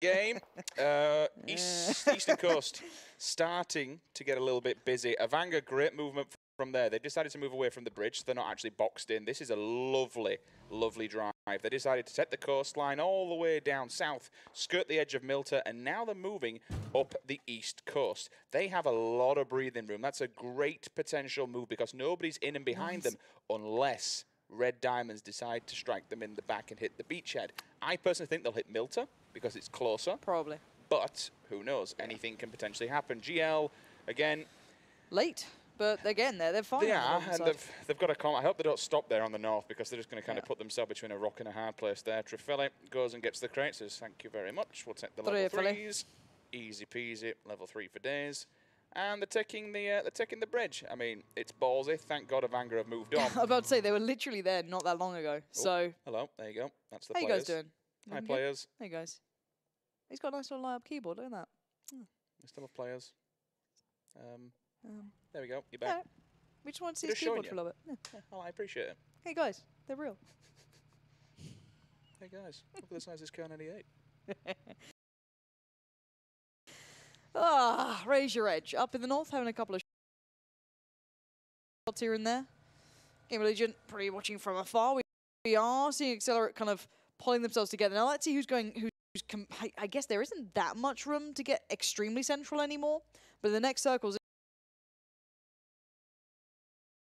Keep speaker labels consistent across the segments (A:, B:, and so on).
A: game. Eastern Coast starting to get a little bit busy. Avanga, great movement from there. They decided to move away from the bridge, so they're not actually boxed in. This is a lovely, lovely drive. They decided to set the coastline all the way down south, skirt the edge of Milta, and now they're moving up the east coast. They have a lot of breathing room. That's a great potential move because nobody's in and behind them unless Red Diamonds decide to strike them in the back and hit the beachhead. I personally think they'll hit Milta because it's closer.
B: Probably.
A: But who knows? Anything can potentially happen. GL, again.
B: Late. But again, they're fine.
A: They are, and they've got to come. I hope they don't stop there on the north because they're just going to kind of put themselves between a rock and a hard place there. Trifele goes and gets the crates. Says, thank you very much. We'll take the level 3s. Easy peasy. Level 3 for days. And they're taking the bridge. I mean, it's ballsy. Thank God Avanga have moved on.
B: I was about to say, they were literally there not that long ago. So.
A: Hello, there you go. That's the
B: players. How you guys doing?
A: Hi, players.
B: Hey, guys. He's got a nice little light-up keyboard. Look at that.
A: We still have players. There we go. You're back.
B: Yeah. We just want to see his keyboard for a little bit.
A: Yeah. Oh, I appreciate it.
B: Hey, guys. They're real.
A: Hey, guys. Look at the size of this K98.
B: Raise your edge. Up in the north, having a couple of shots here and there. Game of Legion, probably watching from afar. We are seeing Accelerate kind of pulling themselves together. Now let's see who's going. I guess there isn't that much room to get extremely central anymore. But in the next circles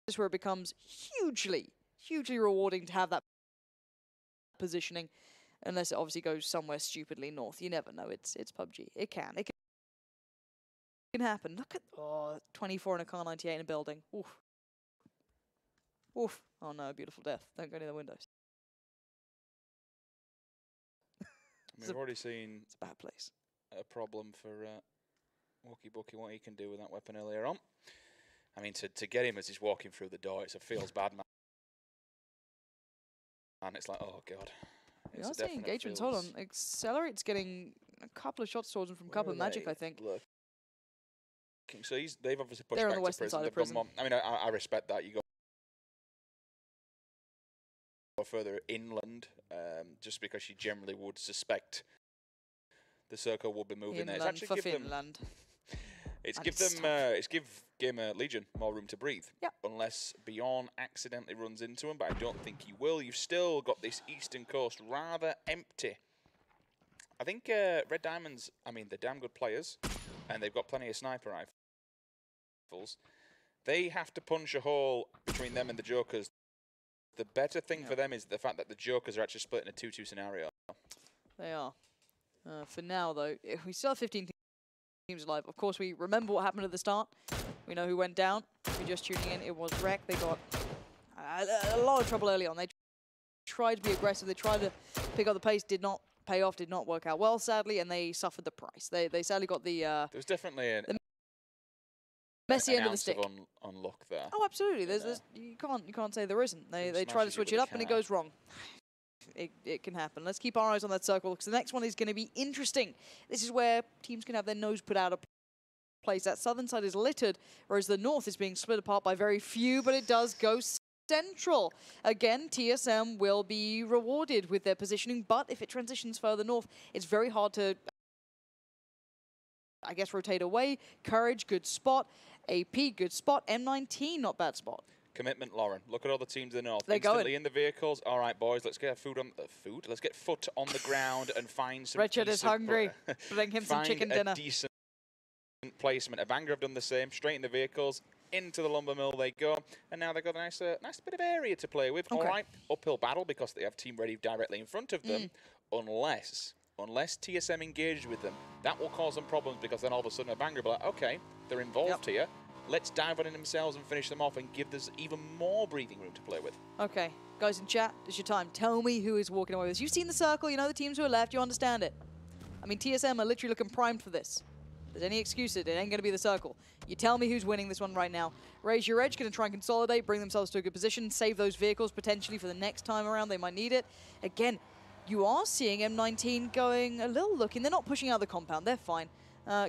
B: is where it becomes hugely rewarding to have that positioning. Unless it obviously goes somewhere stupidly north. You never know. It's PUBG. It can happen. Look at 24 in a car 98 in a building. Oof. Oof. Oh no, beautiful death. Don't go near the windows.
A: We've already seen
B: it's a bad place.
A: A problem for Wookie Bookie, what he can do with that weapon earlier on. I mean, to get him as he's walking through the door, it feels bad, man. And it's like, oh god.
B: We are seeing engagements. Hold on. Accelerate's getting a couple of shots towards him from Cup of Magic, I think.
A: Look. So they've obviously pushed
B: They're
A: back
B: on the western side of prison.
A: I mean, I respect that. You go further inland, just because you generally would suspect the circle will be moving there. It's actually give Gamer Legion more room to breathe.
B: Yep.
A: Unless Bjorn accidentally runs into him, but I don't think he will. You've still got this eastern coast rather empty. I think Red Diamonds, I mean, they're damn good players, and they've got plenty of sniper rifles. They have to punch a hole between them and the Jokers. The better thing for them is the fact that the Jokers are actually split in a 2-2 scenario.
B: They are. For now, though, we still have 15 teams alive. Of course, we remember what happened at the start. We know who went down. If you're just tuning in, it was Wreck. They got a lot of trouble early on. They tried to be aggressive. They tried to pick up the pace. Did not pay off. Did not work out well, sadly, and they suffered the price. They sadly got the... there
A: was definitely a
B: messy end of the stick.
A: On luck there.
B: Oh, absolutely. You can't say there isn't. They try to switch it up and it goes wrong. It can happen. Let's keep our eyes on that circle because the next one is going to be interesting. This is where teams can have their nose put out of place. That southern side is littered, whereas the north is being split apart by very few, but it does go central. Again, TSM will be rewarded with their positioning, but if it transitions further north, it's very hard to, I guess, rotate away. Courage, good spot. AP, good spot. M19, not bad spot.
A: Commitment, Lauren. Look at all the teams in the north.
B: They're
A: instantly in the vehicles. All right, boys, let's get Let's get foot on the ground and find some.
B: Richard is hungry. Bring him some chicken dinner.
A: Find a decent placement. Avanga have done the same. Straight in the vehicles, into the lumber mill they go, and now they've got a nice bit of area to play with.
B: Okay.
A: All right, uphill battle because they have team ready directly in front of them. Unless TSM engages with them, that will cause them problems because then all of a sudden Avanga will be like, okay, they're involved here. Let's dive on in themselves and finish them off and give us even more breathing room to play with. Okay,
B: guys in chat, it's your time. Tell me who is walking away with this. You've seen the circle, you know the teams who are left, you understand it. I mean, TSM are literally looking primed for this. If there's any excuses, it ain't going to be the circle. You tell me who's winning this one right now. Raise your edge, going to try and consolidate, bring themselves to a good position, save those vehicles potentially for the next time around. They might need it. Again, you are seeing M19 going a little looking. They're not pushing out the compound. They're fine.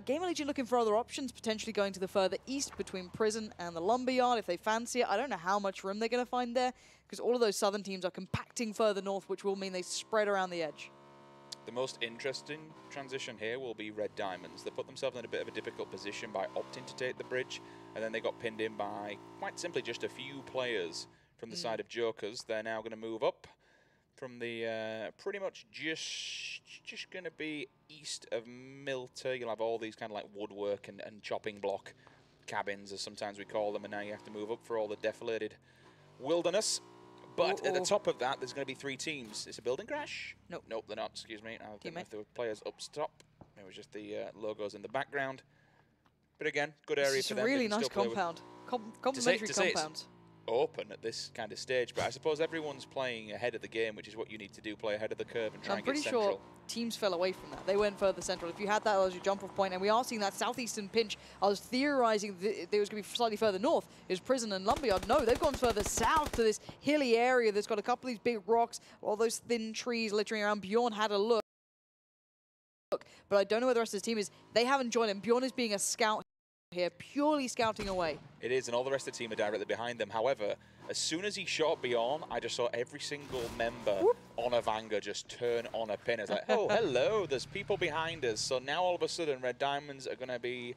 B: Game of Legion looking for other options, potentially going to the further east between Prison and the Lumberyard if they fancy it. I don't know how much room they're going to find there because all of those southern teams are compacting further north, which will mean they spread around the edge.
A: The most interesting transition here will be Red Diamonds. They put themselves in a bit of a difficult position by opting to take the bridge, and then they got pinned in by, quite simply, just a few players from the side of Jokers. They're now going to move up from the pretty much just going to be east of Milter. You'll have all these kind of like woodwork and chopping block cabins, as sometimes we call them, and now you have to move up for all the defolated wilderness. But at the top of that, there's going to be 3 teams. Is it a building crash?
B: Nope.
A: Nope, they're not. Excuse me. I didn't know if there were players up top. It was just the logos in the background. But again, good area for them.
B: It's a really nice compound. Complimentary compound.
A: Open at this kind of stage, but I suppose everyone's playing ahead of the game, which is what you need to do, play ahead of the curve and try and get central.
B: I'm pretty sure teams fell away from that. They went further central. If you had that as your jump-off point, and we are seeing that southeastern pinch, I was theorizing that it was going to be slightly further north. It was Prison and Lumberyard. No, they've gone further south to this hilly area that's got a couple of these big rocks, all those thin trees littering around. Bjorn had a look, but I don't know where the rest of his team is. They haven't joined him. Bjorn is being a scout here, purely scouting away. It
A: is, and all the rest of the team are directly behind them. However, as soon as he shot Bjorn, I just saw every single member on a Vanga just turn on a pin. It's like, oh, hello, there's people behind us. So now all of a sudden, Red Diamonds are going to be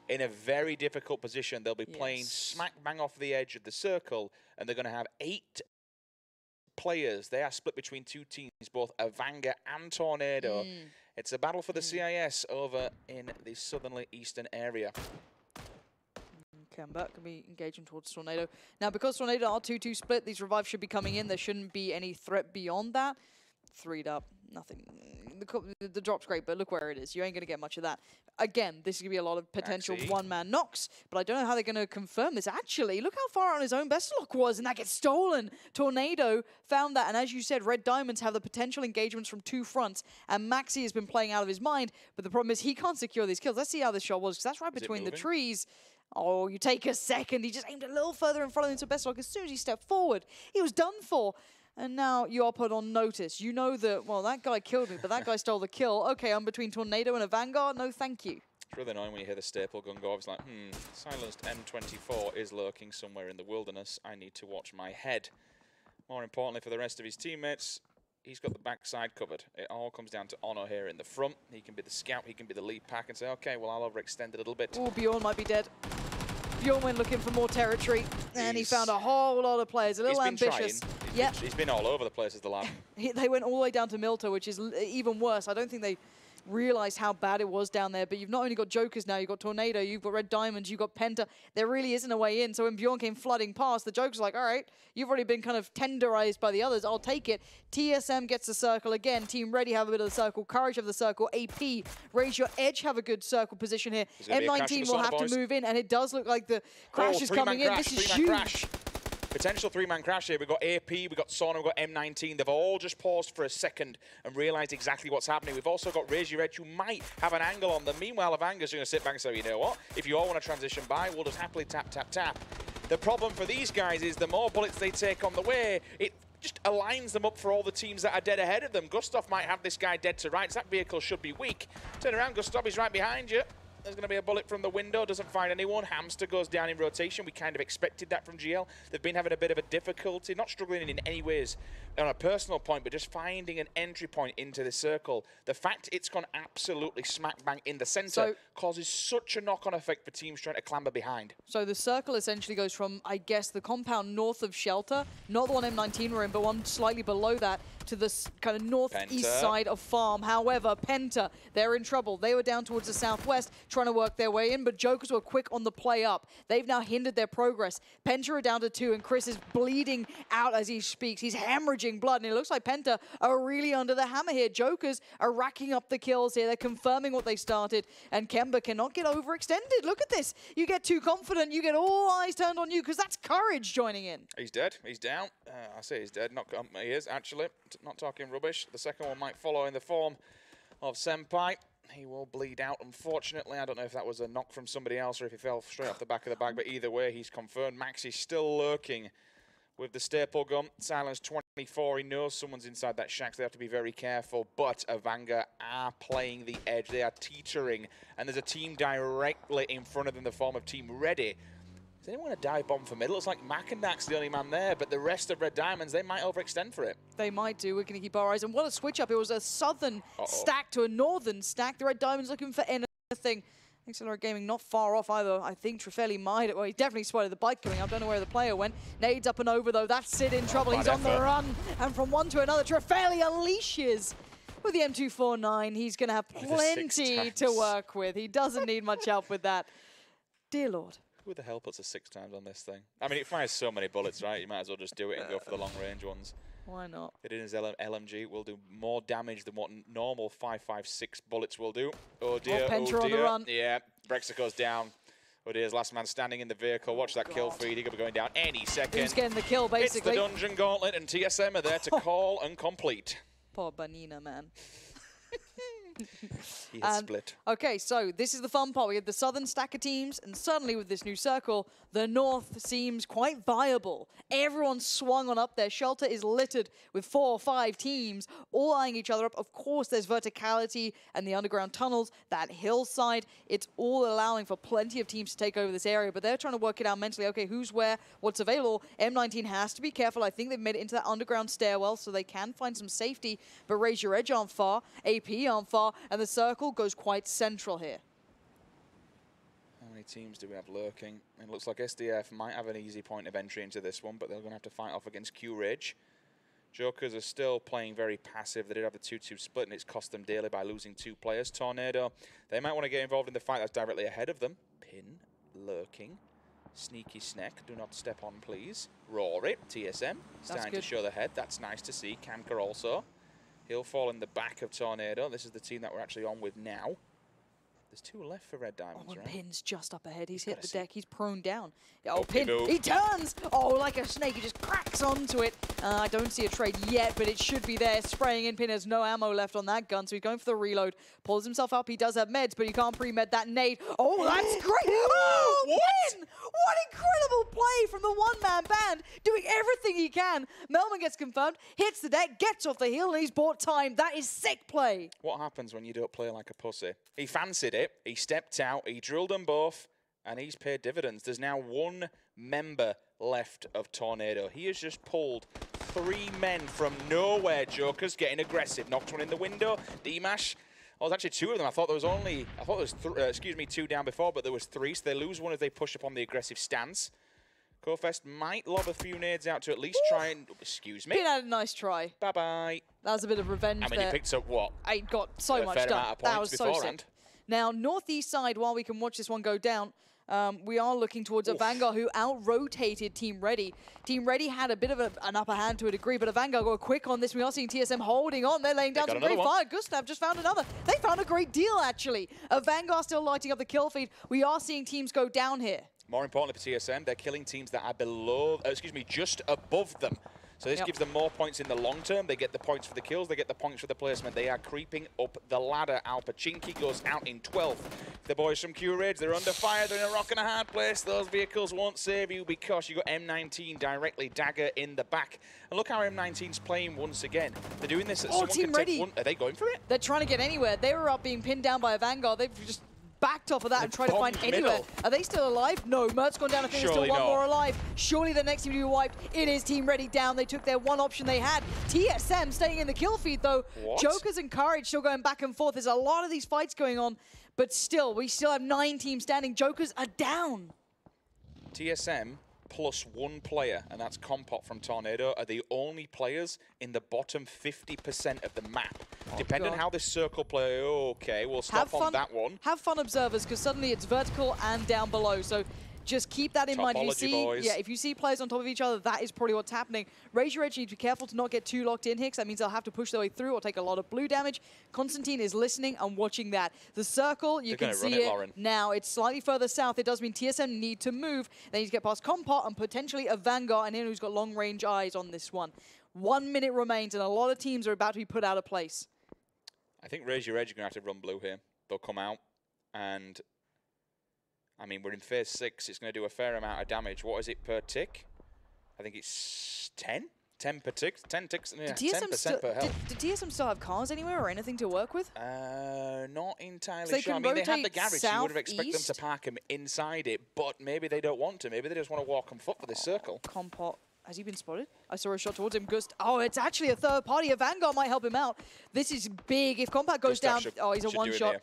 A: in a very difficult position. They'll be playing smack bang off the edge of the circle, and they're going to have 8 players. They are split between 2 teams, both Avanga and Tornado. It's a battle for the CIS over in the southerly eastern area.
B: Kemba can be engaging towards Tornado. Now, because Tornado are 2-2 split, these revives should be coming in. There shouldn't be any threat beyond that. 3'd up, nothing. The drop's great, but look where it is. You ain't going to get much of that. Again, this is going to be a lot of potential one-man knocks, but I don't know how they're going to confirm this. Actually, look how far on his own best lock was, and that gets stolen. Tornado found that, and as you said, Red Diamonds have the potential engagements from 2 fronts, and Maxi has been playing out of his mind, but the problem is he can't secure these kills. Let's see how this shot was, because that's right between the trees. Oh, you take a second. He just aimed a little further in front of him to best lock. As soon as he stepped forward, he was done for. And now you are put on notice. You know that, well, that guy killed me, but that guy stole the kill. Okay, I'm between Tornado and a Vanguard. No, thank you.
A: It's really annoying when you hear the staple gun go off. It's like, silenced M24 is lurking somewhere in the wilderness. I need to watch my head. More importantly for the rest of his teammates, he's got the backside covered. It all comes down to Ono here in the front. He can be the scout, he can be the lead pack and say, okay, well, I'll overextend a little bit.
B: Oh, Bjorn might be dead. Bjorn went looking for more territory, and he found a whole lot of players, a little ambitious.
A: He's been all over the place as the lab.
B: They went all the way down to Milter, which is even worse. I don't think they realized how bad it was down there, but you've not only got Jokers now, you've got Tornado, you've got Red Diamonds, you've got Penta. There really isn't a way in. So when Bjorn came flooding past, the Jokers were like, all right, you've already been kind of tenderized by the others, I'll take it. TSM gets the circle again. Team Ready have a bit of the circle. Courage have the circle. AP, Raise Your Edge have a good circle position here. M19 will have to move in, and it does look like the crash is coming in. This is huge.
A: Potential 3-man crash here. We've got AP, we've got Sauna, we've got M19. They've all just paused for a second and realized exactly what's happening. We've also got Raise Your Edge, who might have an angle on them. Meanwhile, Avanga's going to sit back and say, you know what? If you all want to transition by, we'll just happily tap, tap, tap. The problem for these guys is the more bullets they take on the way, it just aligns them up for all the teams that are dead ahead of them. Gustav might have this guy dead to rights. That vehicle should be weak. Turn around, Gustav, he's right behind you. There's going to be a bullet from the window, doesn't find anyone. Hamster goes down in rotation. We kind of expected that from GL. They've been having a bit of a difficulty, not struggling in any ways on a personal point, but just finding an entry point into the circle. The fact it's gone absolutely smack bang in the center causes such a knock-on effect for teams trying to clamber behind.
B: So the circle essentially goes from, I guess, the compound north of Shelter, not the one M19 we're in, but one slightly below that, to the kind of northeast side of Farm. However, Penta, they're in trouble. They were down towards the southwest, trying to work their way in, but Jokers were quick on the play up. They've now hindered their progress. Penta are down to 2, and Chris is bleeding out as he speaks. He's hemorrhaging blood, and it looks like Penta are really under the hammer here. Jokers are racking up the kills here. They're confirming what they started, and Kemba cannot get overextended. Look at this. You get too confident, you get all eyes turned on you, because that's Courage joining in.
A: He's dead. He's down. I say he's dead. Not, he is, actually. Not talking rubbish. The second one might follow in the form of Senpai. He will bleed out, unfortunately. I don't know if that was a knock from somebody else or if he fell straight off the back of the bag, but either way, he's confirmed. Max is still lurking with the staple gun. Silence 24. He knows someone's inside that shack, so they have to be very careful. But Avanga are playing the edge. They are teetering, and there's a team directly in front of them, the form of Team Ready. Does anyone want to dive bomb for middle? It's like Mackendak's the only man there, but the rest of Red Diamonds, they might overextend for it.
B: They might do. We're going to keep our eyes. And what a switch up. It was a southern stack to a northern stack. The Red Diamonds looking for anything. Accelerate Gaming not far off either. I think Trefeli might. Well, he definitely spotted the bike coming up. Don't know where the player went. Nades up and over, though. That's Sid in trouble. He's on the run. And from one to another, Trefeli unleashes with the M249. He's going to have plenty to work with. He doesn't need much help with that. Dear Lord.
A: Who the hell puts a 6 times on this thing? I mean, it fires so many bullets, right? You might as well just do it and go for the long-range ones.
B: Why not?
A: It is LMG. It will do more damage than what normal 5.56 bullets will do. Oh dear,
B: oh dear. On the run.
A: Yeah, Brexico's down. Oh dear, last man standing in the vehicle. Watch that kill feed. He could be going down any second.
B: Who's getting the kill, basically?
A: It's the Dungeon Gauntlet, and TSM are there to call and complete.
B: Poor Banina, man.
A: He has split.
B: Okay, so this is the fun part. We have the southern stack of teams, and suddenly with this new circle, the north seems quite viable. Everyone's swung on up there. Shelter is littered with 4 or 5 teams, all eyeing each other up. Of course, there's verticality and the underground tunnels, that hillside. It's all allowing for plenty of teams to take over this area, but they're trying to work it out mentally. Okay, who's where, what's available. M19 has to be careful. I think they've made it into that underground stairwell, so they can find some safety, but Raise Your Edge aren't far, AP aren't far, and the circle goes quite central here.
A: How many teams do we have lurking? It looks like SDF might have an easy point of entry into this one, but they're going to have to fight off against Q Ridge. Jokers are still playing very passive. They did have the 2-2 split, and it's cost them dearly by losing 2 players. Tornado, they might want to get involved in the fight that's directly ahead of them. Pin, lurking. Sneaky Snack, do not step on, please. Rory, TSM, starting to show the head. That's nice to see. Kanker also. He'll fall in the back of Tornado. This is the team that we're actually on with now. There's 2 left for Red Diamonds, right?
B: Pin's just up ahead. He's hit the deck. He's prone down. Oh, Pin, he turns! Oh, like a snake. He just cracks onto it. I don't see a trade yet, but it should be there. Spraying in. Pin has no ammo left on that gun, so he's going for the reload. Pulls himself up. He does have meds, but you can't pre-med that nade. Oh, that's great! Oh, Pin! What incredible play from the one-man band, doing everything he can. Melman gets confirmed, hits the deck, gets off the hill, and he's bought time. That is sick play.
A: What happens when you don't play like a pussy? He fancied it. He stepped out. He drilled them both. And he's paid dividends. There's now 1 member left of Tornado. He has just pulled 3 men from nowhere. Jokers getting aggressive. Knocked one in the window. D-Mash. Oh, there's actually 2 of them. I thought there was 2 down before, but there was 3. So they lose one as they push up on the aggressive stance. Kofest might lob a few nades out to at least try and... Excuse me.
B: Pin had a nice try.
A: Bye-bye.
B: That was a bit of revenge there.
A: I mean, he picked up what?
B: I got so much done. That was so sick. Now, northeast side, while we can watch this one go down, we are looking towards a Vanguard who out-rotated Team Ready. Team Ready had a bit of an upper hand to a degree, but a Vanguard go quick on this. We are seeing TSM holding on. They're laying down some great fire. Gustav just found another. They found a great deal, actually. A Vanguard still lighting up the kill feed. We are seeing teams go down here.
A: More importantly for TSM, they're killing teams that are below, just above them. So this gives them more points in the long term. They get the points for the kills. They get the points for the placement. They are creeping up the ladder. Alpachinki goes out in 12th. The boys from Q Ridge, they're under fire. They're in a rock and a hard place. Those vehicles won't save you because you got M19 directly dagger in the back. And look how M19's playing once again. They're doing this.
B: Team Ready.
A: Are they going for it?
B: They're trying to get anywhere. They were up being pinned down by a Vanguard. They've just backed off of that and tried to find anywhere. Are they still alive? No, Mert's gone down. I think there's still 1 more alive. Surely the next team to be wiped. It is Team Ready down. They took their 1 option they had. TSM staying in the kill feed though.
A: What?
B: Jokers and Courage still going back and forth. There's a lot of these fights going on, but still, we still have 9 teams standing. Jokers are down.
A: TSM plus 1 player, and that's Compot from Tornado, are the only players in the bottom 50% of the map. Depending on how this circle play, okay, we'll stop on that one.
B: Have fun, observers, because suddenly it's vertical and down below. So just keep that in mind. If you see players on top of each other, that is probably what's happening. Raise Your Edge, you need to be careful to not get too locked in here, because that means they'll have to push their way through or take a lot of blue damage. Constantine is listening and watching that. The circle, you can see it now. It's slightly further south. It does mean TSM need to move. They need to get past Compot and potentially a Vanguard, and him who's got long-range eyes on this one. 1 minute remains, and a lot of teams are about to be put out of place.
A: I think Raise Your Edge are going to have to run blue here. They'll come out, and I mean, we're in phase 6. It's going to do a fair amount of damage. What is it per tick? I think it's 10. 10 ticks, yeah,
B: Did
A: 10% per health.
B: Did TSM still have cars anywhere or anything to work with?
A: Not entirely
B: they
A: sure. I
B: can
A: mean, they had the
B: rotate
A: garage, so you would have expected them to
B: southeast.
A: park him inside it, but maybe they don't want to. Maybe they just want to walk on foot for this circle.
B: Compot. Has he been spotted? I saw a shot towards him. Oh, it's actually a third party. A Vanguard might help him out. This is big. If Compat goes down, he's a one-shot.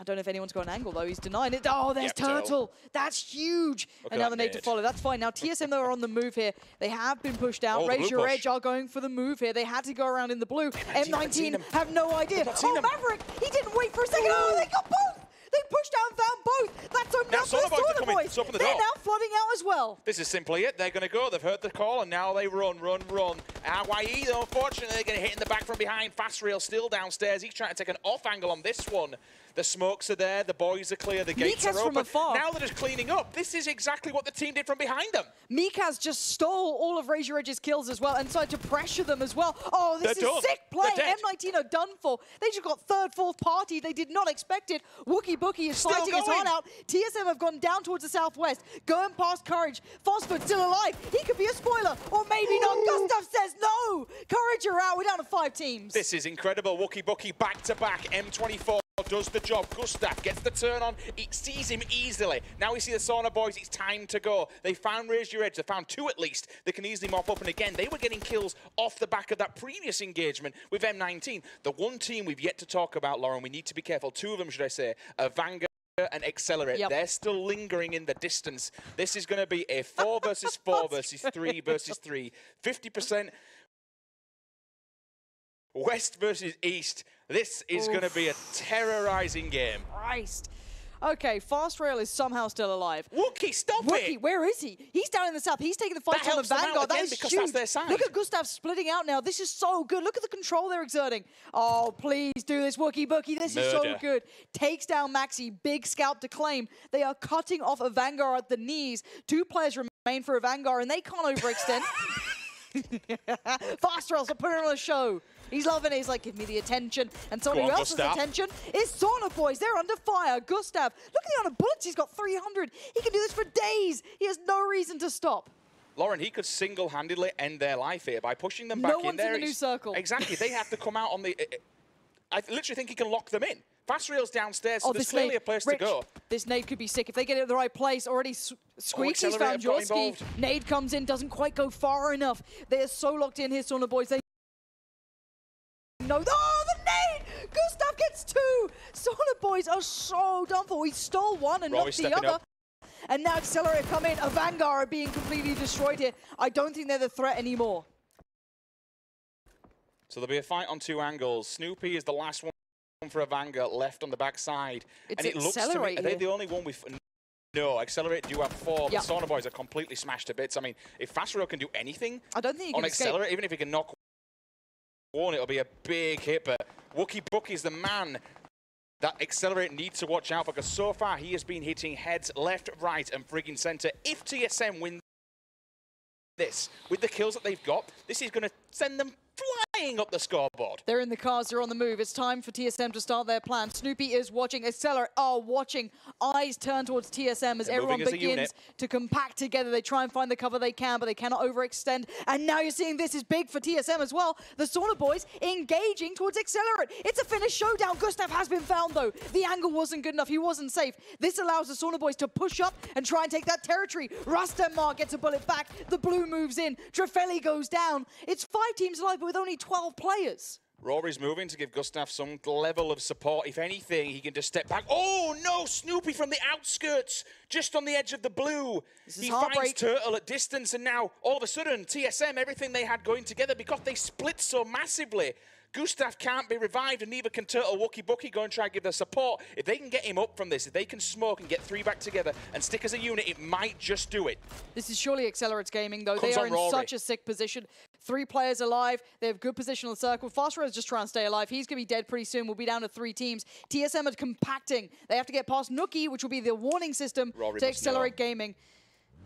B: I don't know if anyone's got an angle, though. He's denying it. Oh, there's Turtle. That's huge. And now the nade to follow. That's fine. Now, TSM, though, are on the move here. They have been pushed out. Raise Your Edge are going for the move here. They had to go around in the blue. M19 have no idea. Oh, Maverick! He didn't wait for a second. Oh, they got both! They pushed out and found both. That's enough for the Sauna Boys. They're now flooding out as well.
A: This is simply it. They're going to go. They've heard the call, and now they run. Hawaii, though, unfortunately, they're going to hit in the back from behind. Fast Rail still downstairs. He's trying to take an off angle on this one. The smokes are there. The boys are clear. The gates are open. Now they're just cleaning up. This is exactly what the team did from behind them.
B: Mikaz just stole all of Raise Your Edge's kills as well and started to pressure them as well. Oh, this is sick play. M19 are done for. They just got third, fourth party. They did not expect it. Wookie Bookie is fighting his heart out. TSM have gone down towards the southwest, going past Courage. Phosphor still alive. He could be a spoiler, or maybe not. Gustav says no. Courage are out. We're down to 5 teams.
A: This is incredible. Wookie Bookie back to back. M24 does the job. Gustav gets the turn on. He sees him easily. Now we see the Sauna Boys. It's time to go. They found Raise Your Edge. They found 2 at least. They can easily mop up. And again, they were getting kills off the back of that previous engagement with M19. The one team we've yet to talk about, Lauren, we need to be careful. 2 of them, should I say, are Vanguard and Accelerate. They're still lingering in the distance. This is going to be a 4 versus 4 versus 3 versus 3. 50% West versus East. This is going to be a terrorizing game.
B: Christ. Okay, Fast Rail is somehow still alive.
A: Wookie, stop it!
B: Wookie, where is he? He's down in the south. He's taking the fight on the Vanguard. That is
A: because
B: huge.
A: that's their side.
B: Look at Gustav splitting out now. This is so good. Look at the control they're exerting. Oh, please do this, Wookie Bookie. This is so good. Takes down Maxi. Big scalp to claim. They are cutting off a Vanguard at the knees. 2 players remain for a Vanguard, and they can't overextend. Fast Rail's putting on a show. He's loving it. He's like, give me the attention. And someone who else's attention is Sauna Boys. They're under fire. Gustav, look at the amount of bullets. He's got 300. He can do this for days. He has no reason to stop.
A: Lauren, he could single-handedly end their life here by pushing them back in there.
B: No one's in the new circle.
A: Exactly. They have to come out on the... I literally think he can lock them in. Fast Rail's downstairs, so there's clearly a place to go.
B: This nade could be sick. If they get it in the right place, already Squeaks has found Jorski. Nade comes in, doesn't quite go far enough. They are so locked in here, Sauna Boys. They know. Oh, the nade! Gustav gets 2! Sauna Boys are so done for. He stole one and knocked the other. And now Accelerate come in. A Vanguard are being completely destroyed here. I don't think they're the threat anymore.
A: So there'll be a fight on 2 angles. Snoopy is the last one for a Vanguard left on the backside.
B: It's
A: and it looks to me, are they the only one with... No, Accelerate do have 4. The Sauna Boys are completely smashed to bits. I mean, if Fast Rail can do anything
B: I don't think he can
A: Accelerate, even if he can knock one, it'll be a big hit. But Wookie Bookie's the man that Accelerate needs to watch out for, because so far he has been hitting heads left, right, and frigging center. If TSM win this, with the kills that they've got, this is going to send them flying up the scoreboard.
B: They're in the cars, they're on the move. It's time for TSM to start their plan. Snoopy is watching, Accelerate are watching. Eyes turn towards TSM as everyone begins to compact together. They try and find the cover they can, but they cannot overextend. And now you're seeing this is big for TSM as well. The Sauna Boys engaging towards Accelerate. It's a finish showdown. Gustav has been found, though. The angle wasn't good enough. He wasn't safe. This allows the Sauna Boys to push up and try and take that territory. Rustenmark gets a bullet back. The blue moves in. Trefeli goes down. It's 5 teams alive, but with only 12 players.
A: Rory's moving to give Gustav some level of support. If anything, he can just step back. Oh, no! Snoopy from the outskirts, just on the edge of the blue. He finds Turtle at distance, and now, all of a sudden, TSM, everything they had going together, because they split so massively, Gustav can't be revived, and neither can Turtle. Wookie Bookie go and try and give their support. If they can get him up from this, if they can smoke and get 3 back together and stick as a unit, it might just do it.
B: This is surely Accelerate's gaming, though. They are in such a sick position. 3 players alive. They have good position on the circle. Fast Rail is just trying to stay alive. He's going to be dead pretty soon. We'll be down to 3 teams. TSM are compacting. They have to get past Nookie, which will be the warning system to Accelerate gaming.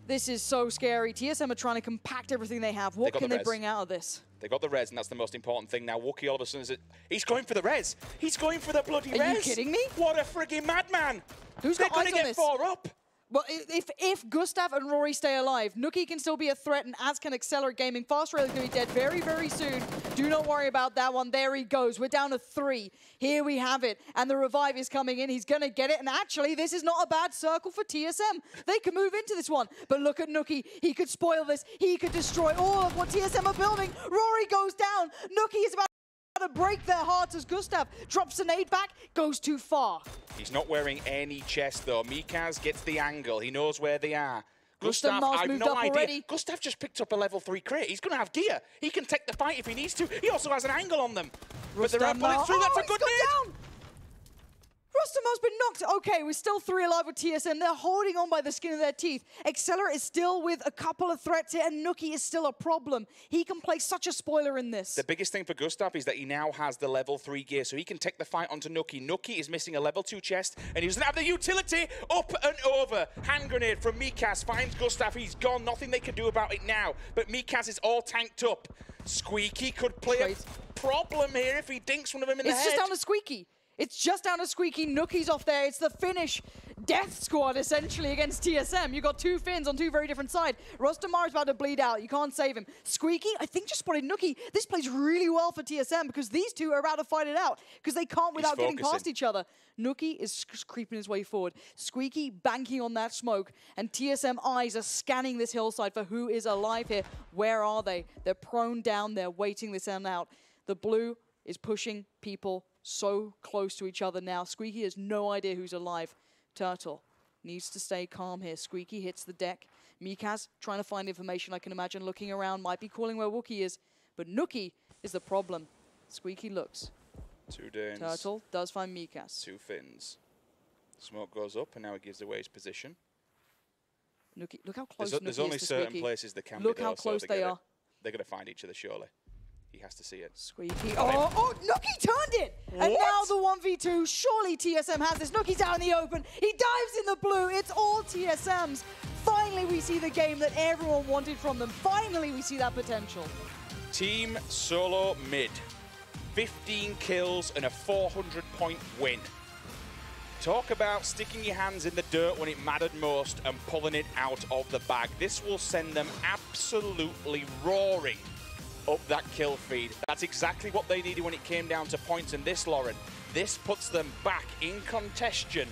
B: This is so scary. TSM are trying to compact everything they have. What can they bring out of this?
A: They got the res, and that's the most important thing. Now, Wookie all of a sudden he's going for the res. He's going for the bloody res.
B: Are you kidding me?
A: What a frigging madman.
B: Who's got eyes on this?
A: They're going to get 4 up.
B: Well, if Gustav and Rory stay alive, Nookie can still be a threat, and as can Accelerate Gaming. Fast Rail is going to be dead very, very soon. Do not worry about that one. There he goes. We're down to 3. Here we have it. And the revive is coming in. He's going to get it. And actually, this is not a bad circle for TSM. They can move into this one. But look at Nookie. He could spoil this. He could destroy all of what TSM are building. Rory goes down. Nookie is about to break their hearts as Gustav drops an nade back, goes too far.
A: He's not wearing any chest though. Mikaz gets the angle. He knows where they are. Gustav,
B: Mars
A: I've
B: moved
A: no
B: up
A: idea.
B: already.
A: Gustav just picked up a level 3 crate. He's going to have gear. He can take the fight if he needs to. He also has an angle on them. But there are bullets through. That's a good nade.
B: Rustamar's been knocked. Okay, we're still 3 alive with TSM. They're holding on by the skin of their teeth. Accelerate is still with a couple of threats here, and Nookie is still a problem. He can play such a spoiler in this.
A: The biggest thing for Gustav is that he now has the level 3 gear, so he can take the fight onto Nookie. Nookie is missing a level 2 chest, and he doesn't have the utility. Up and over. Hand grenade from Mikaz finds Gustav. He's gone. Nothing they can do about it now. But Mikaz is all tanked up. Squeaky could play a problem here if he dinks one of them in the head.
B: It's just down to Squeaky. It's just down to Squeaky. Nookie's off there. It's the Finnish death squad, essentially, against TSM. You got 2 Finns on 2 very different sides. Rustamar's about to bleed out. You can't save him. Squeaky, I think, just spotted Nookie. This plays really well for TSM because these two are about to fight it out because they can't without getting past each other. Nookie is creeping his way forward. Squeaky banking on that smoke, and TSM eyes are scanning this hillside for who is alive here. Where are they? They're prone down. They're waiting this end out. The blue is pushing people so close to each other now. Squeaky has no idea who's alive. Turtle needs to stay calm here. Squeaky hits the deck. Mikaz trying to find information, I can imagine, looking around, might be calling where Wookie is, but Nookie is the problem. Squeaky looks.
A: 2 Danes.
B: Turtle does find Mikaz.
A: 2 Finns. Smoke goes up, and now he gives away his position.
B: Nookie, look how close Nookie
A: There's only
B: is to
A: certain
B: Squeaky.
A: places they can
B: Look
A: be,
B: how
A: though,
B: close
A: so
B: they are.
A: They're going to find each other, surely. He has to see it.
B: Squeaky. Oh, Nookie turned it!
A: What?
B: And now the 1v2. Surely TSM has this. Nookie's out in the open. He dives in the blue. It's all TSM's. Finally, we see the game that everyone wanted from them. Finally, we see that potential.
A: Team Solo Mid. 15 kills and a 400-point win. Talk about sticking your hands in the dirt when it mattered most and pulling it out of the bag. This will send them absolutely roaring up that kill feed. That's exactly what they needed when it came down to points, and this, Lauren, this puts them back in contention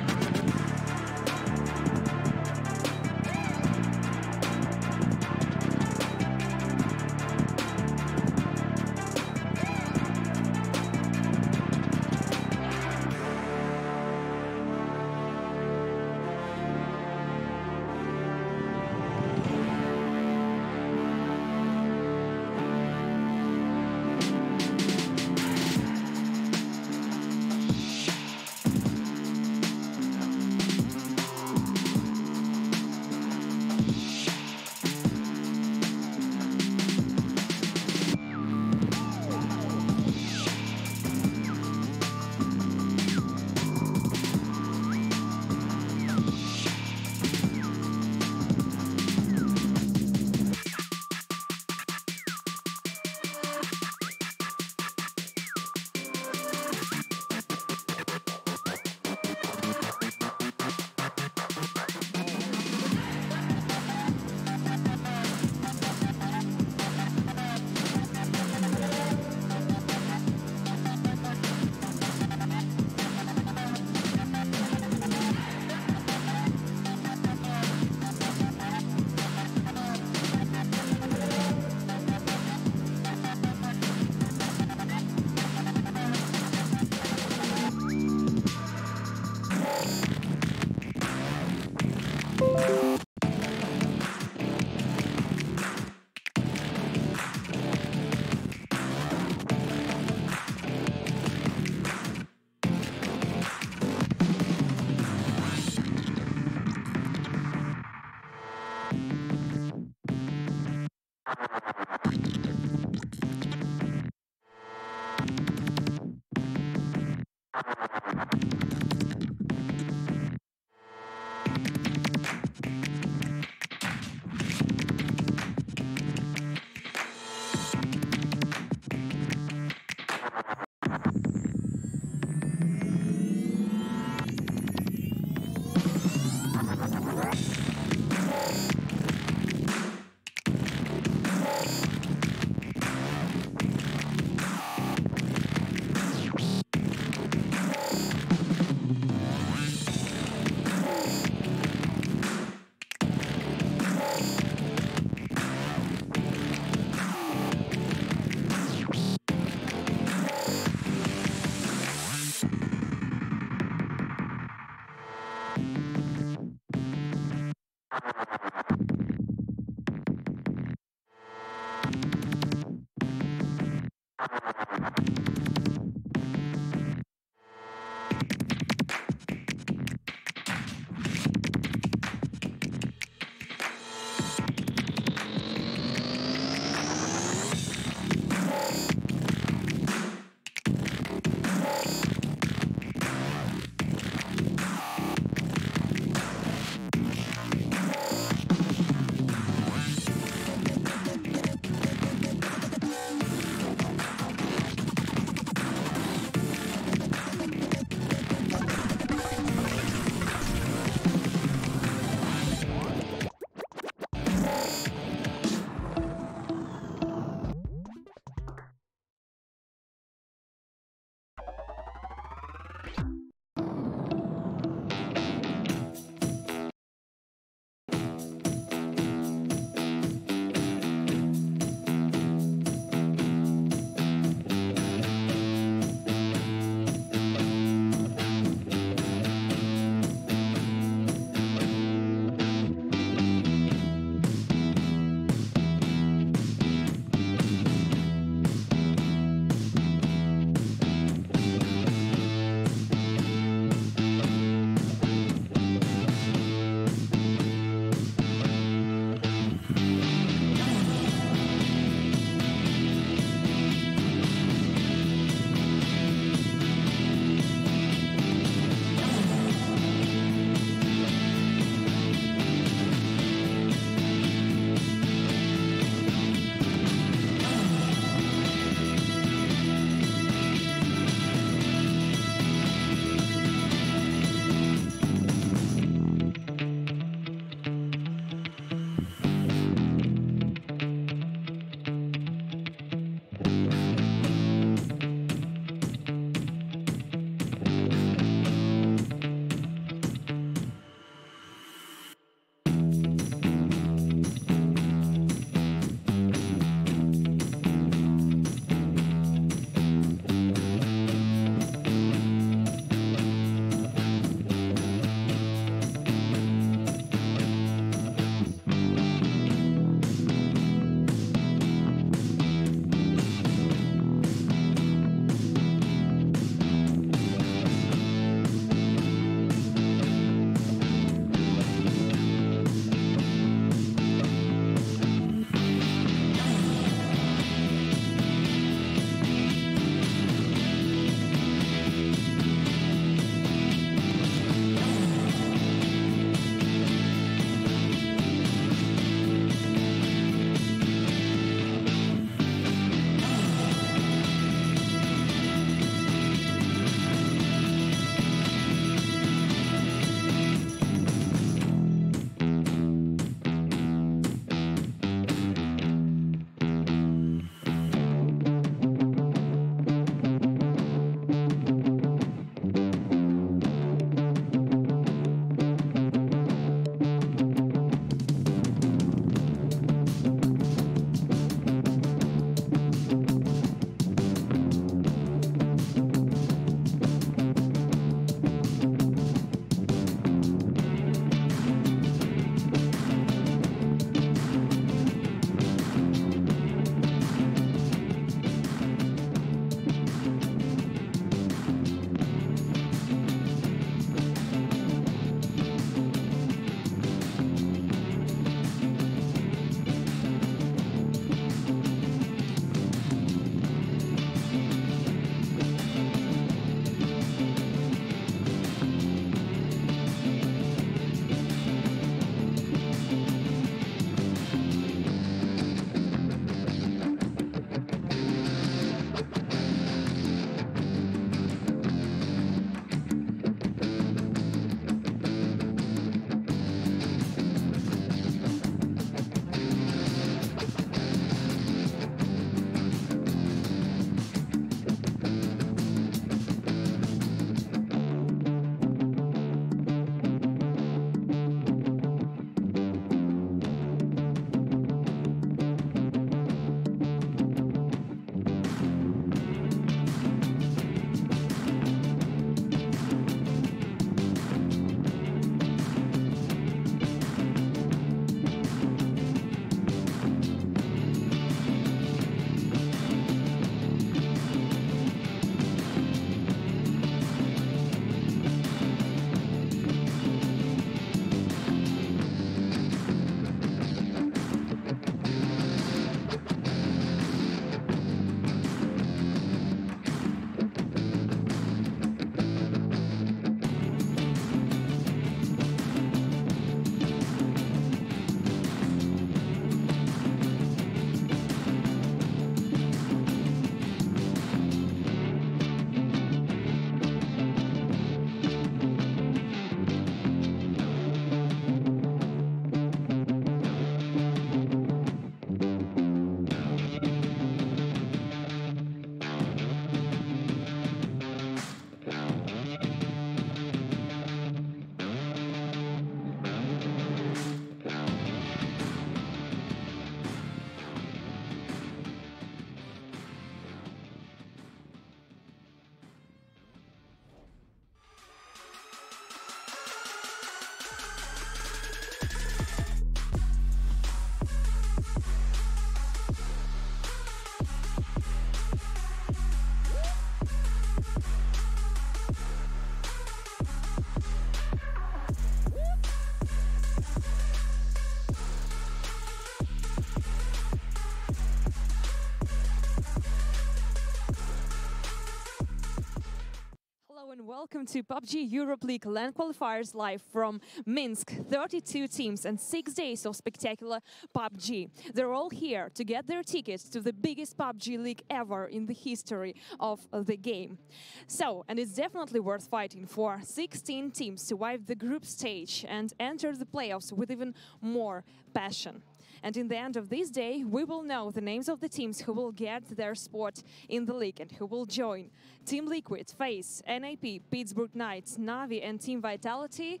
C: welcome to PUBG Europe League LAN Qualifiers live from Minsk. 32 teams and 6 days of spectacular PUBG. They're all here to get their tickets to the biggest PUBG league ever in the history of the game. So, and it's definitely worth fighting for 16 teams to survive the group stage and enter the playoffs with even more passion. And in the end of this day, we will know the names of the teams who will get their spot in the league and who will join Team Liquid, FaZe, NAP, Pittsburgh Knights, Na'Vi and Team Vitality,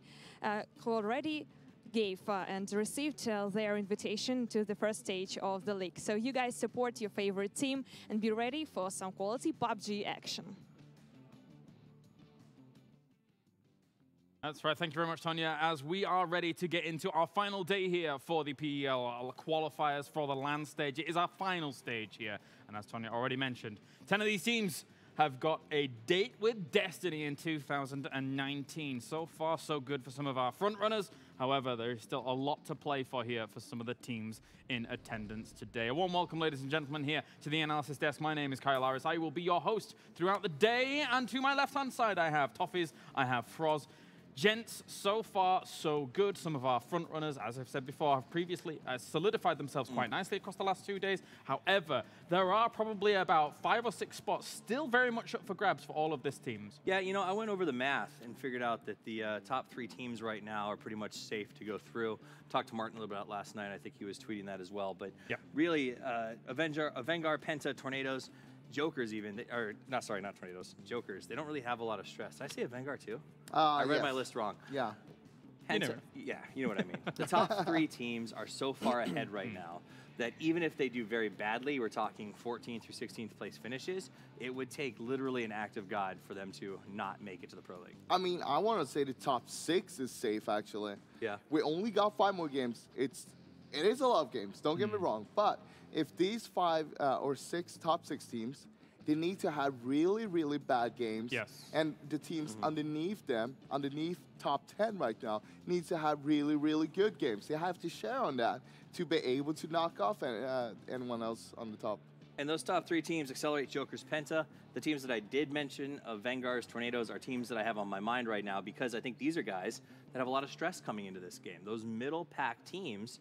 C: who already gave and received their invitation to the first stage of the league. So you guys support your favorite team and be ready for some quality PUBG action.
D: That's right. Thank you very much, Tonya. As we are ready to get into our final day here for the PEL qualifiers for the LAN stage. It is our final stage here. And as Tonya already mentioned, 10 of these teams have got a date with Destiny in 2019. So far, so good for some of our front runners. However, there is still a lot to play for here for some of the teams in attendance today. A warm welcome, ladies and gentlemen, here to the analysis desk. My name is Kyle Harris. I will be your host throughout the day. And to my left-hand side, I have Toffees, I have Froz. Gents, so far, so good. Some of our front runners, as I've said before, have previously solidified themselves quite nicely across the last 2 days. However, there are probably about 5 or 6 spots still very much up for grabs for all of these teams.
E: Yeah, you know, I went over the math and figured out that the top 3 teams right now are pretty much safe to go through. Talked to Martin a little bit about last night. I think he was tweeting that as well. But really, Vanguard, Penta, Tornadoes, Jokers even, or not, sorry, not Tornadoes, Jokers, they don't really have a lot of stress. Did I say a Vanguard too? I read my list wrong.
F: Yeah.
E: Penta, yeah, you know what I mean. The top 3 teams are so far ahead right now that even if they do very badly, we're talking 14th through 16th place finishes, it would take literally an act of God for them to not make it to the Pro League.
F: I mean, I want to say the top 6 is safe, actually.
E: Yeah.
F: We only got 5 more games. It is a lot of games, don't get me wrong, but if these 5 or 6 top 6 teams, they need to have really, really bad games.
D: Yes.
F: And the teams underneath them, underneath top 10 right now, needs to have really, really good games. They have to share on that to be able to knock off anyone else on the top.
E: And those top 3 teams, Accelerate, Jokers, Penta, the teams that I did mention of Vanguards, Tornadoes are teams that I have on my mind right now because I think these are guys that have a lot of stress coming into this game. Those middle pack teams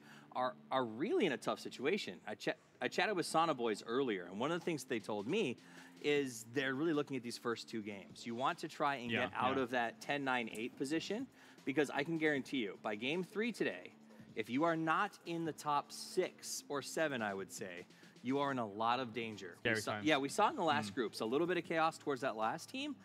E: are really in a tough situation. I chatted with Sauna Boys earlier, and one of the things they told me is they're really looking at these first 2 games. You want to try and get out of that 10-9-8 position because I can guarantee you, by game 3 today, if you are not in the top 6 or 7, I would say, you are in a lot of danger. We saw it in the last groups. A little bit of chaos towards that last team,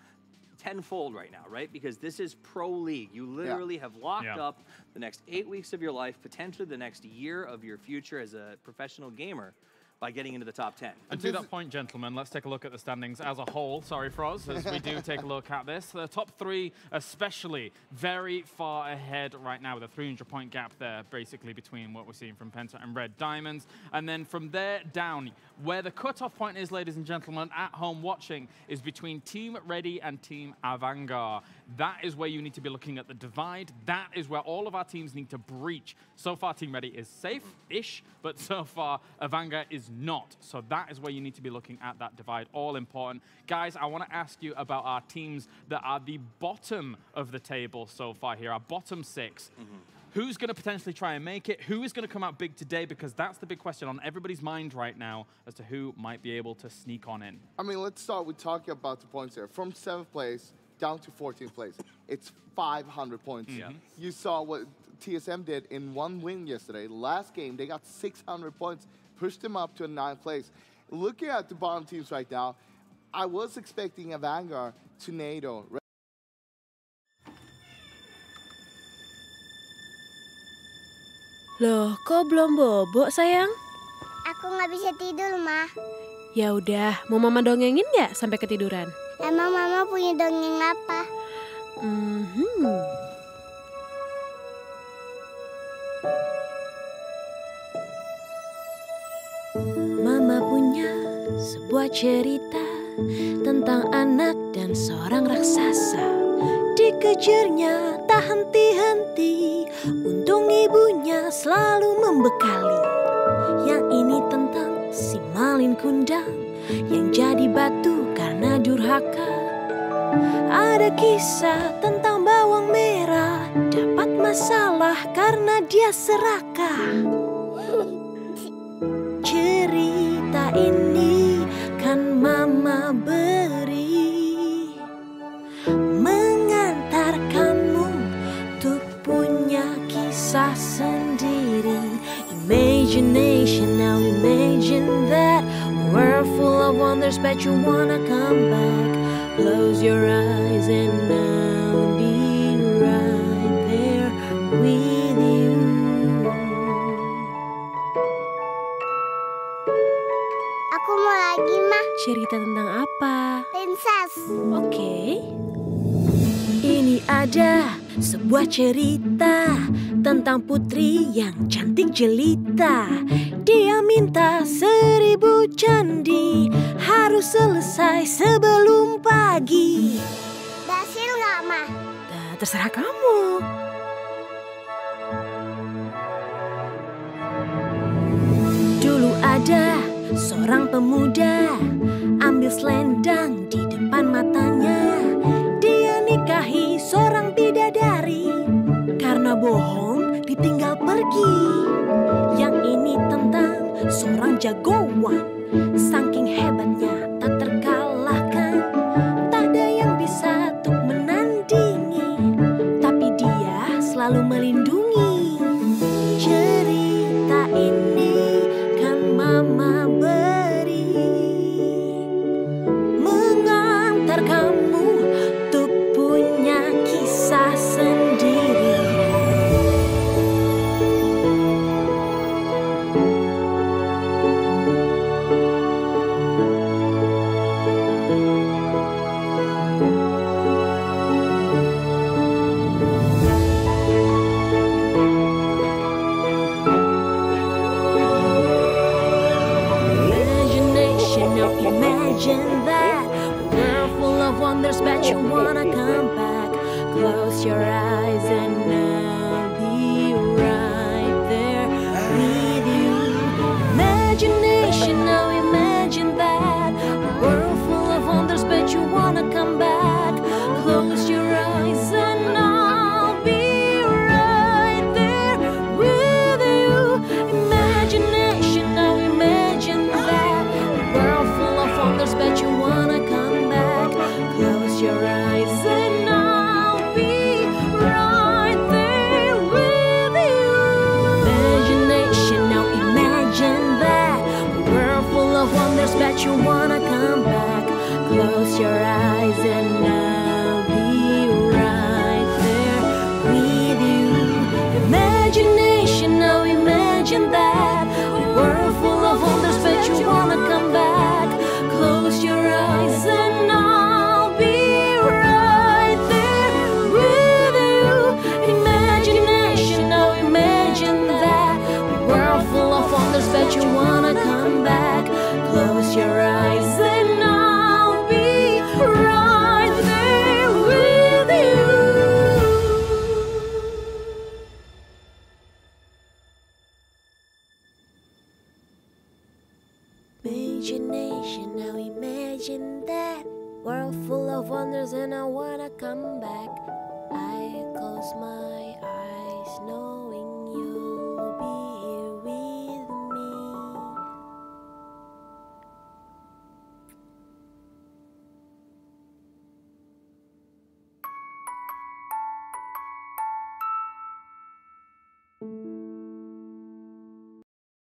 E: tenfold right now, right? Because this is Pro League. You literally have locked up the next 8 weeks of your life, potentially the next year of your future as a professional gamer by getting into the top 10.
D: And to that point, gentlemen, let's take a look at the standings as a whole. Sorry, Froz, as we do take a look at this. The top 3 especially very far ahead right now with a 300-point gap there, basically between what we're seeing from Penta and Red Diamonds. And then from there down, where the cutoff point is, ladies and gentlemen, at home watching, is between Team Ready and Team Avangar. That is where you need to be looking at the divide. That is where all of our teams need to breach. So far, Team Ready is safe-ish, but so far, Avangar is not. So that is where you need to be looking at that divide. All important. Guys, I want to ask you about our teams that are the bottom of the table so far here, our bottom 6. Who's going to potentially try and make it? Who is going to come out big today? Because that's the big question on everybody's mind right now as to who might be able to sneak on in.
F: I mean, let's start with talking about the points here. From 7th place down to 14th place, it's 500 points. You saw what TSM did in 1 win yesterday. Last game, they got 600 points, pushed them up to a 9th place. Looking at the bottom teams right now, I was expecting a Vanguard, Tornado.
G: Loh, kok belum bobok, sayang?
H: Aku nggak bisa tidur, Ma.
G: Ya udah, mau Mama dongengin nggak sampai ketiduran?
H: Emang Mama punya dongeng apa?
G: Mama punya sebuah cerita tentang anak dan seorang raksasa. Dikejarnya tak henti-henti, untung ibunya selalu membekali. Yang ini tentang si malin kundang yang jadi batu karena durhaka. Ada ada kisah tentang bawang merah dapat masalah karena dia serakah. Cerita ini kan mama beri, mengantarkanmu untuk punya kisah sendiri. Imagination, now imagine that world full of wonders, but you wanna come back. Close your eyes and I'll be right there with you.
H: Aku mau lagi, mah.
G: Cerita tentang apa?
H: Princess.
G: Oke. Ini ada sebuah cerita tentang putri yang cantik jelita. Dia minta 1000 candi harus selesai sebelum pagi.
H: Berhasil nggak, mah?
G: Nah, terserah kamu. Dulu ada seorang pemuda ambil selendang di depan matanya. Dia nikahi seorang bidadari karena bohong ditinggal pergi. Yang ini tentang seorang jagoan, saking hebatnya tak terkalahkan. Tak ada yang bisa untuk menandingi, tapi dia selalu melindungi. Cerita ini kan mama beri, mengantar kamu untuk punya kisah sendiri. Imagination, now imagine that world full of wonders, but you wanna come back. Close your eyes and I'll be right there with you. Imagination, now imagine that world full of wonders, but you wanna come back. Close your eyes and I'll be right there with you. Imagination, now imagine that world full of wonders, but you wanna come back. Close your eyes and I'll be right there with you. Imagination, now imagine that world full of wonders, but you wanna come back. Close your eyes and I'll be right there with you. Imagination, now imagine that world full of wonders, but you wanna come back. Close your eyes and I'll be right there with you. Imagination, now imagine that world full of wonders, but you wanna come back. Close your eyes and I'll be right there with you. Imagination, now imagine that world full of wonders, and I wanna come back. I close my eyes knowing you'll be here with me.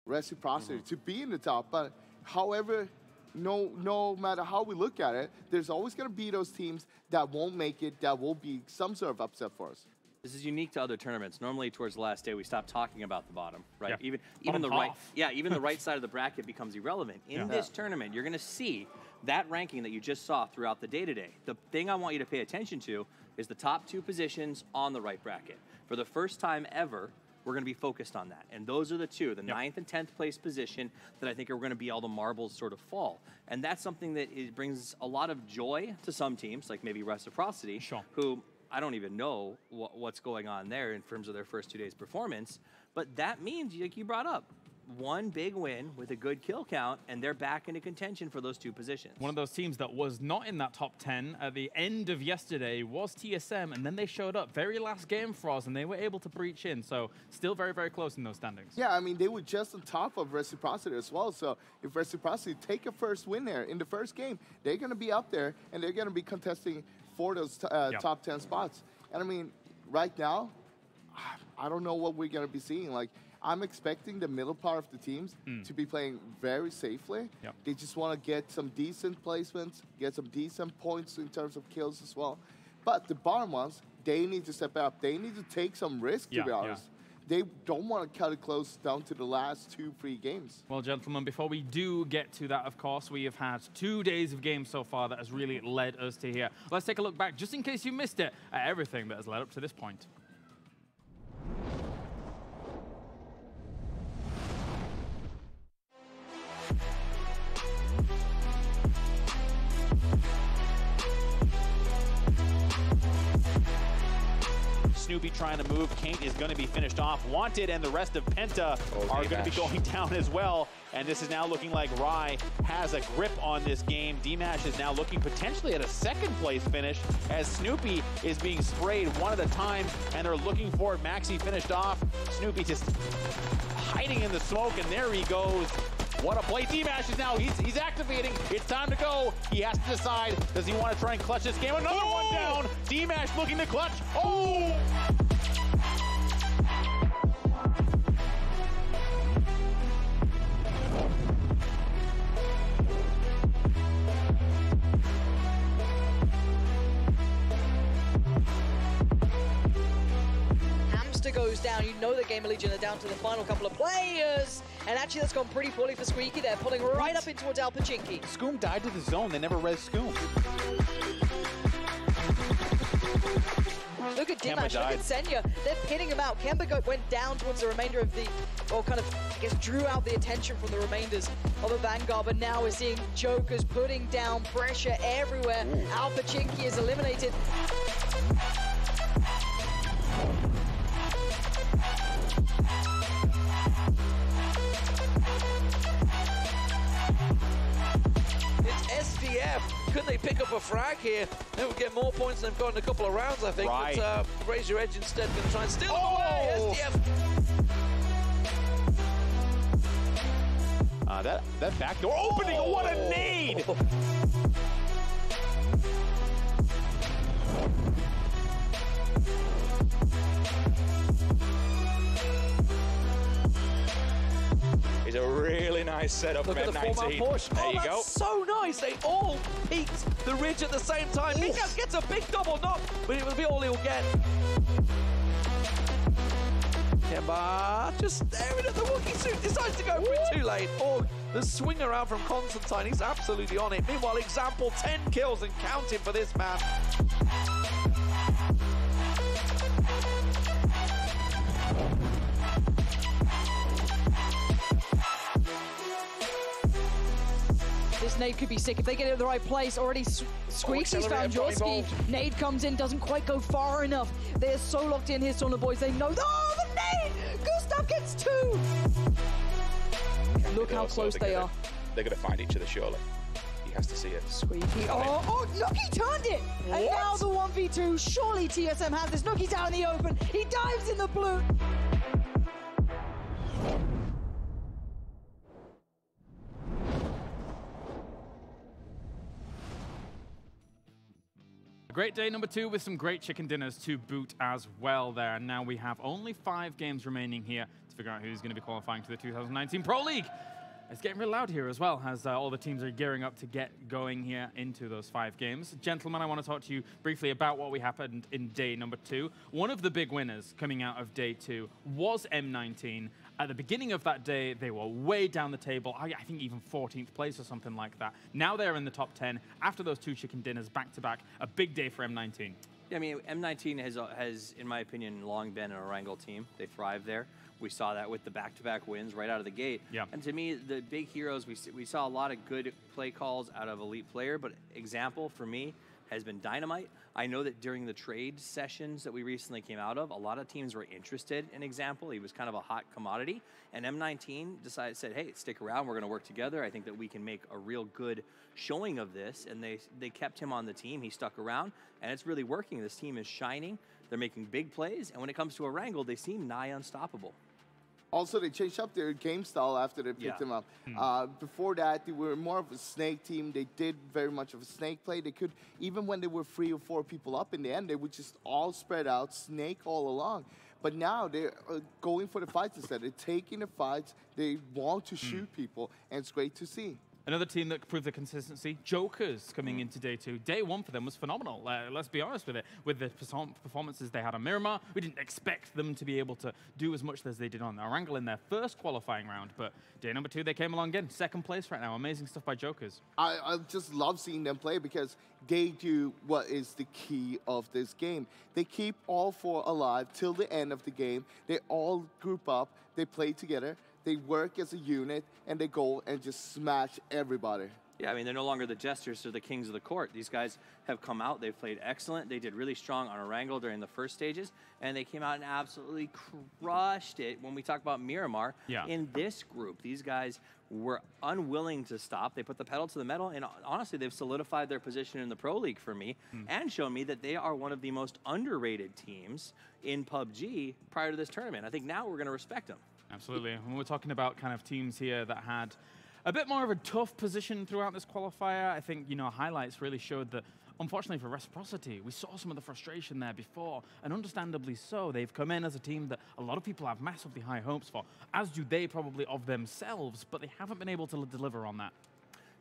F: Reciprocity to be in the top, but however, no matter how we look at it, there's always going to be those teams that won't make it, that will be some sort of upset for us.
E: This is unique to other tournaments. Normally, towards the last day, we stop talking about the bottom, right?
D: Yeah.
E: Even the right,
D: half.
E: even the right side of the bracket becomes irrelevant. In this tournament, you're going to see that ranking that you just saw throughout the day-to-day. The thing I want you to pay attention to is the top 2 positions on the right bracket. For the first time ever, we're going to be focused on that. And those are the 2, the 9th and 10th place position, that I think are going to be all the marbles sort of fall. And that's something that brings a lot of joy to some teams, like maybe Reciprocity, who I don't even know what's going on there in terms of their first 2 days' performance. But that means, like you brought up, one big win with a good kill count, and they're back into contention for those 2 positions.
D: One of those teams that was not in that top 10 at the end of yesterday was TSM, and then they showed up very last game for us, and they were able to breach in. So still very, very close in those standings.
F: Yeah, I mean, they were just on top of Reciprocity as well. So if Reciprocity take a first win there in the first game, they're going to be up there, and they're going to be contesting for those top 10 spots. And I mean, right now, I don't know what we're going to be seeing. Like, I'm expecting the middle part of the teams to be playing very safely.
D: Yep.
F: They just want to get some decent placements, get some decent points in terms of kills as well. But the bottom ones, they need to step up. They need to take some risk, to be honest. They don't want to cut it close down to the last 2-3 games.
D: Well, gentlemen, before we do get to that, of course, we have had 2 days of games so far that has really led us to here. Let's take a look back, just in case you missed it, at everything that has led up to this point.
I: Snoopy trying to move. Kate is going to be finished off. Wanted and the rest of Penta are going to be going down as well. And this is now looking like Rai has a grip on this game. D-Mash is now looking potentially at a 2nd place finish as Snoopy is being sprayed one at a time, and they're looking for it. Maxi finished off. Snoopy just hiding in the smoke, and there he goes. What a play. D-Mash is now, he's activating. It's time to go. He has to decide, does he want to try and clutch this game? Another one down. D-Mash looking to clutch. Oh!
B: Goes down. You know the Gamer Legion are down to the final couple of players. And actually that's gone pretty poorly for Squeaky. They're pulling right up in towards Alpachinki.
I: Scoom died to the zone. They never res Scoom.
B: Look at D-Mash, look at Senya. They're pinning him out. Kemba went down towards the remainder of the, well, kind of, I guess, drew out the attention from the remainders of the Vanguard. But now we're seeing Jokers putting down pressure everywhere. Alpachinki is eliminated.
J: Couldn't they pick up a frag here? They would get more points than they've got in a couple of rounds, I think.
I: Right.
J: But Raise Your Edge instead going to try and steal them away. SDF.
I: That back door opening. What a nade!
A: It's a really nice setup from
J: Look at the 4-man push.
A: There you go.
J: So nice. They all peaked the ridge at the same time. Mikas gets a big double knock, but it will be all he'll get. Kemba just staring at the Wookiee suit, decides to go for it too late. Oh, the swing around from Constantine, he's absolutely on it. Meanwhile, Example, 10 kills and counting for this man.
B: This nade could be sick if they get it in the right place. Already Squeaky's found Jorski. Nade comes in, doesn't quite go far enough. They're so locked in here, Sauna boys. They know. Oh, the nade! Gustav gets 2! Look how close they are.
A: They're going to find each other, surely. He has to see it.
B: Squeaky. Oh, look, he turned it! What? And now the 1v2. Surely TSM has this. Look, he's out in the open. He dives in the blue.
D: Great day number 2 with some great chicken dinners to boot as well there. And now we have only 5 games remaining here to figure out who's going to be qualifying to the 2019 Pro League. It's getting real loud here as well as all the teams are gearing up to get going here into those 5 games. Gentlemen, I want to talk to you briefly about what we happened in day number 2. One of the big winners coming out of day 2 was M19. At the beginning of that day, they were way down the table, I think even 14th place or something like that. Now they're in the top 10 after those 2 chicken dinners back-to-back. A big day for M19.
E: Yeah, I mean, M19 has, in my opinion, long been an Erangel team. They thrive there. We saw that with the back-to-back wins right out of the gate.
D: Yeah.
E: And to me, the big heroes, we saw a lot of good play calls out of Elite Player, but Example, for me, has been dynamite. I know that during the trade sessions that we recently came out of, a lot of teams were interested in Example. He was kind of a hot commodity. And M19 said, hey, stick around. We're going to work together. I think that we can make a real good showing of this. And they kept him on the team. He stuck around. And it's really working. This team is shining. They're making big plays. And when it comes to Erangel, they seem nigh unstoppable.
F: Also, they changed up their game style after they picked him up. Before that, they were more of a snake team. They did very much of a snake play. They could, even when they were 3 or 4 people up in the end, they would just all spread out, snake all along. But now they're going for the fights instead. They're taking the fights. They want to shoot people, and it's great to see.
D: Another team that proved the consistency, Jokers, coming into day 2. Day 1 for them was phenomenal. Let's be honest with it. With the performances they had on Miramar, we didn't expect them to be able to do as much as they did on Erangel in their first qualifying round. But day number 2, they came along again. 2nd place right now. Amazing stuff by Jokers.
F: I just love seeing them play because they do what is the key of this game. They keep all 4 alive till the end of the game. They all group up. They play together. They work as a unit, and they go and just smash everybody.
E: Yeah, I mean, they're no longer the jesters, they're the kings of the court. These guys have come out, they've played excellent. They did really strong on Erangel during the first stages, and they came out and absolutely crushed it when we talk about Miramar. In this group, these guys were unwilling to stop. They put the pedal to the metal, and honestly, they've solidified their position in the Pro League for me and shown me that they are one of the most underrated teams in PUBG prior to this tournament. I think now we're going to respect them.
D: Absolutely. When we're talking about kind of teams here that had a bit more of a tough position throughout this qualifier, I think, you know, highlights really showed that, unfortunately for Reciprocity, we saw some of the frustration there before, and understandably so. They've come in as a team that a lot of people have massively high hopes for, as do they probably of themselves, but they haven't been able to deliver on that.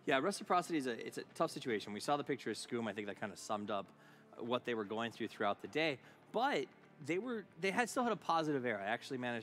E: Yeah, Reciprocity it's a tough situation. We saw the picture of Scoom. I think that kind of summed up what they were going through throughout the day, but they still had a positive air.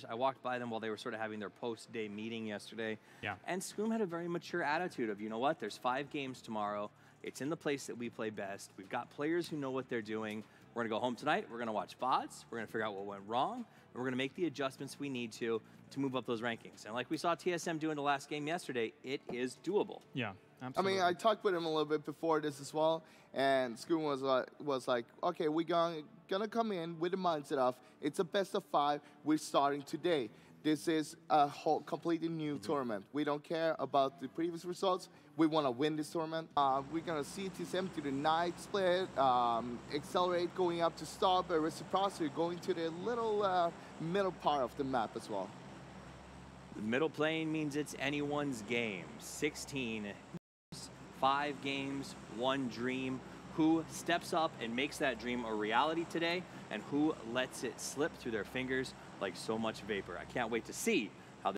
E: I walked by them while they were sort of having their post-day meeting yesterday. And Scoom had a very mature attitude of, you know what, there's 5 games tomorrow. It's in the place that we play best. We've got players who know what they're doing. We're gonna go home tonight. We're gonna watch VODs. We're gonna figure out what went wrong. And we're gonna make the adjustments we need to move up those rankings. And like we saw TSM do in the last game yesterday, it is doable.
D: Yeah, absolutely.
F: I mean, I talked with him a little bit before this as well, and Scoom was like, okay, we're gonna come in with the mindset of, it's a best of 5, we're starting today. This is a whole completely new tournament. We don't care about the previous results. We want to win this tournament. We're going to see TSM to the night split, Accelerate going up to stop, Reciprocity going to the little middle part of the map as well.
E: The middle plane means it's anyone's game. 16, 5 games, 1 dream. Who steps up and makes that dream a reality today, and who lets it slip through their fingers like so much vapor. I can't wait to see